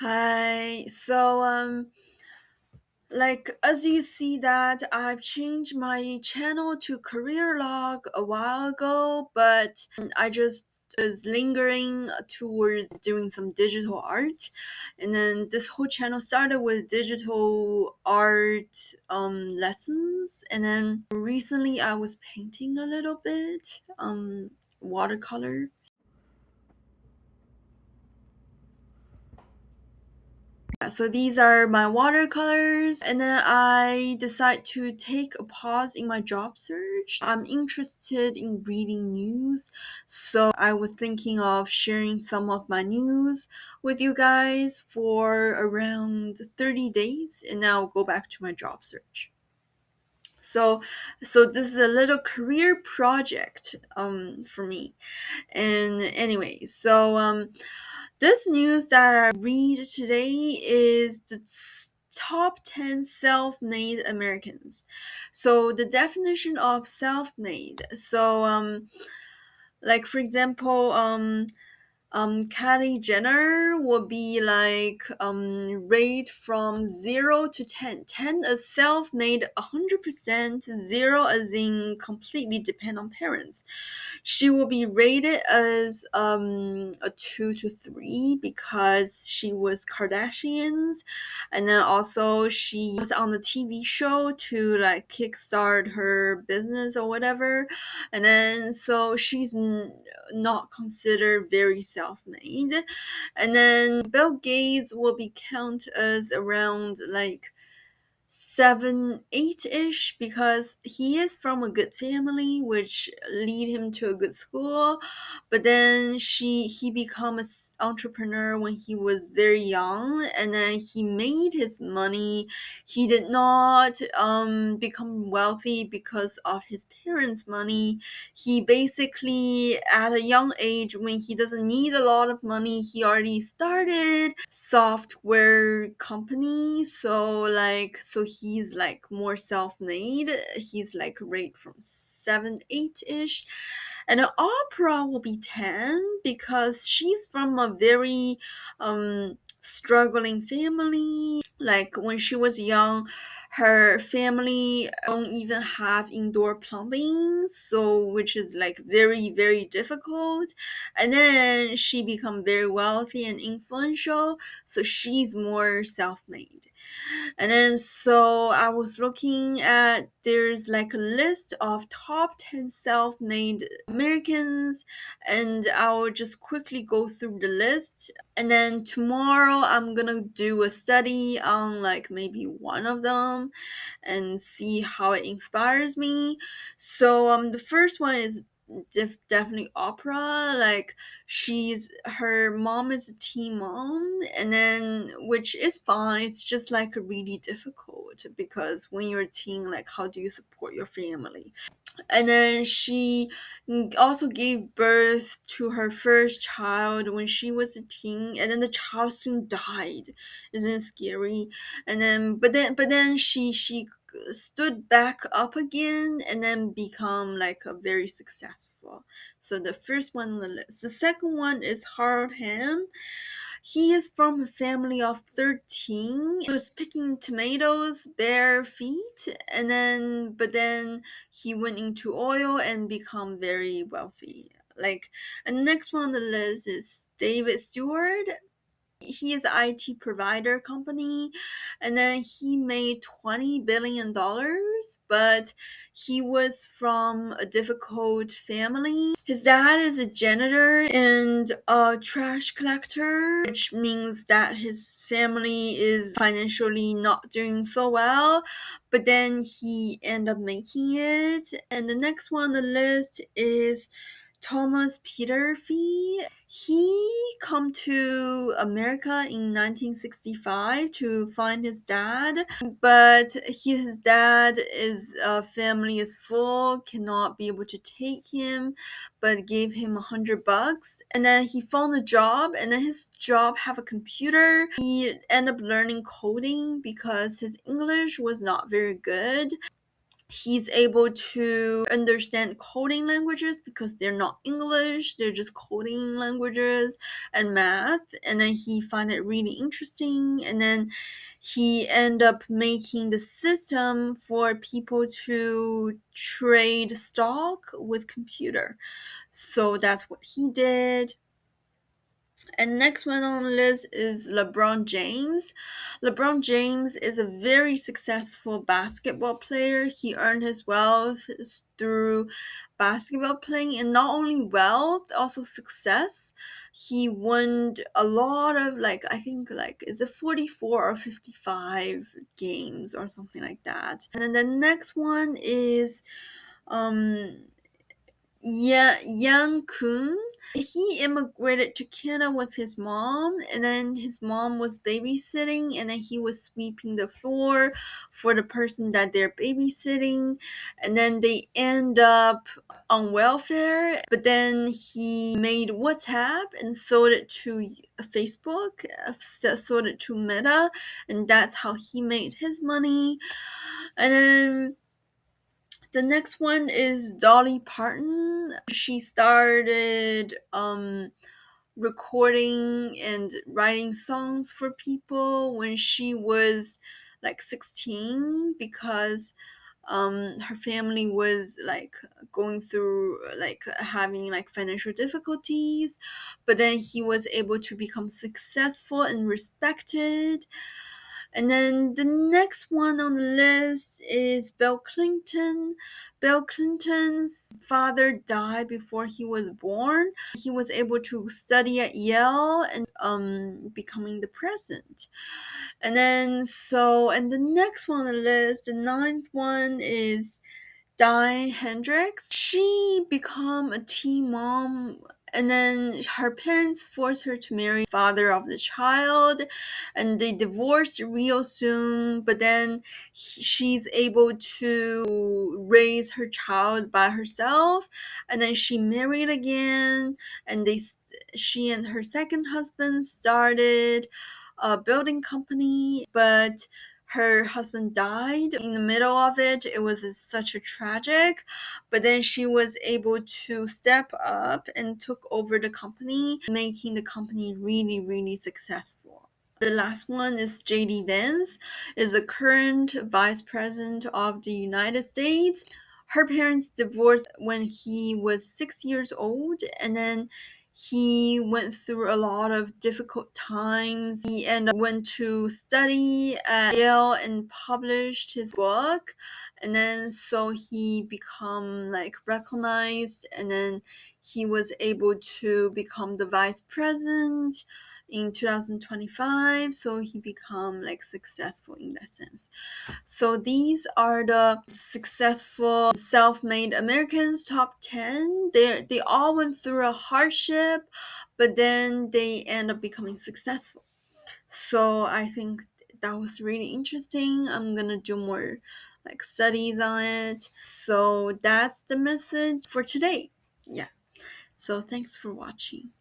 Hi. Like as you see that I've changed my channel to career log a while ago, but I just was lingering towards doing some digital art. And then this whole channel started with digital art lessons, and then recently I was painting a little bit watercolor. So these are my watercolors, and then I decide to take a pause in my job search. I'm interested in reading news, so I was thinking of sharing some of my news with you guys for around 30 days, and then I'll go back to my job search. So, so this is a little career project for me. And anyway, this news that I read today is the top 10 self-made Americans. So the definition of self-made. Like for example, Kylie Jenner will be like rate from 0 to 10. 10 is self-made 100%, 0 as in completely depend on parents. She will be rated as a 2 to 3 because she was Kardashians, and then also she was on the TV show to like kickstart her business or whatever, and then so she's not considered very self-made. And then Bill Gates will be counted as around like 7, 8-ish because he is from a good family, which lead him to a good school. But then he become a entrepreneur when he was very young, and then he made his money. He did not become wealthy because of his parents' money. He basically at a young age, when he doesn't need a lot of money, he already started software company. So he's like more self-made. He's like rate from 7, 8-ish. And Opera will be 10 because she's from a very struggling family. Like when she was young, her family don't even have indoor plumbing, so which is like very difficult. And then she become very wealthy and influential, so she's more self-made. And then so I was looking at there's like a list of top 10 self-made Americans, and I'll just quickly go through the list. And then tomorrow I'm gonna do a study on like maybe one of them and see how it inspires me. The first one is definitely Opera. Like her mom is a teen mom, and then which is fine. It's just like really difficult because when you're a teen, like how do you support your family? And then she also gave birth to her first child when she was a teen, and then the child soon died. Isn't it scary? And then but then she stood back up again and then become like a very successful. So the first one on the list. The second one is Harold Ham. He is from a family of 13. He was picking tomatoes bare feet, and then he went into oil and become very wealthy. Like, and the next one on the list is David Stewart. He is an IT provider company, and then he made $20 billion, but he was from a difficult family. His dad is a janitor and a trash collector, which means that his family is financially not doing so well, but then he ended up making it. And the next one on the list is Thomas Peter Fee. He come to America in 1965 to find his dad, but his dad is family is full, cannot be able to take him, but gave him $100. And then he found a job, and then his job have a computer. He ended up learning coding because his English was not very good. He's able to understand coding languages because they're not English, they're just coding languages and math. And then he found it really interesting. And then he ended up making the system for people to trade stock with computer. So that's what he did. And next one on the list is LeBron James. LeBron James is a very successful basketball player. He earned his wealth through basketball playing, and not only wealth, also success. He won a lot of, like, I think, like, is it 44 or 55 games or something like that. And then the next one is um Yang Kun. He immigrated to Canada with his mom, and then his mom was babysitting, and then he was sweeping the floor for the person that they're babysitting, and then they end up on welfare. But then he made WhatsApp and sold it to Facebook, sold it to Meta, and that's how he made his money. And then the next one is Dolly Parton. She started recording and writing songs for people when she was like 16, because her family was like going through like having like financial difficulties, but then he was able to become successful and respected. And then the next one on the list is Bill Clinton. Bill Clinton's father died before he was born. He was able to study at Yale and becoming the president. And then and the next one on the list, the ninth one is Di Hendricks. She became a teen mom, and then her parents forced her to marry the father of the child, and they divorced real soon. But then she's able to raise her child by herself, and then she married again, and she and her second husband started a building company, but her husband died in the middle of it. It was such a tragic, but then she was able to step up and took over the company, making the company really, really successful. The last one is JD Vance, is the current vice president of the United States. Her parents divorced when he was 6 years old, and then he went through a lot of difficult times. He ended up went to study at Yale and published his book, and then so he become like recognized, and then he was able to become the vice president in 2025, so he become like successful in that sense. So these are the successful self-made Americans top 10. They all went through a hardship, but then they end up becoming successful. So I think that was really interesting. I'm gonna do more like studies on it. So that's the message for today. Yeah. So thanks for watching.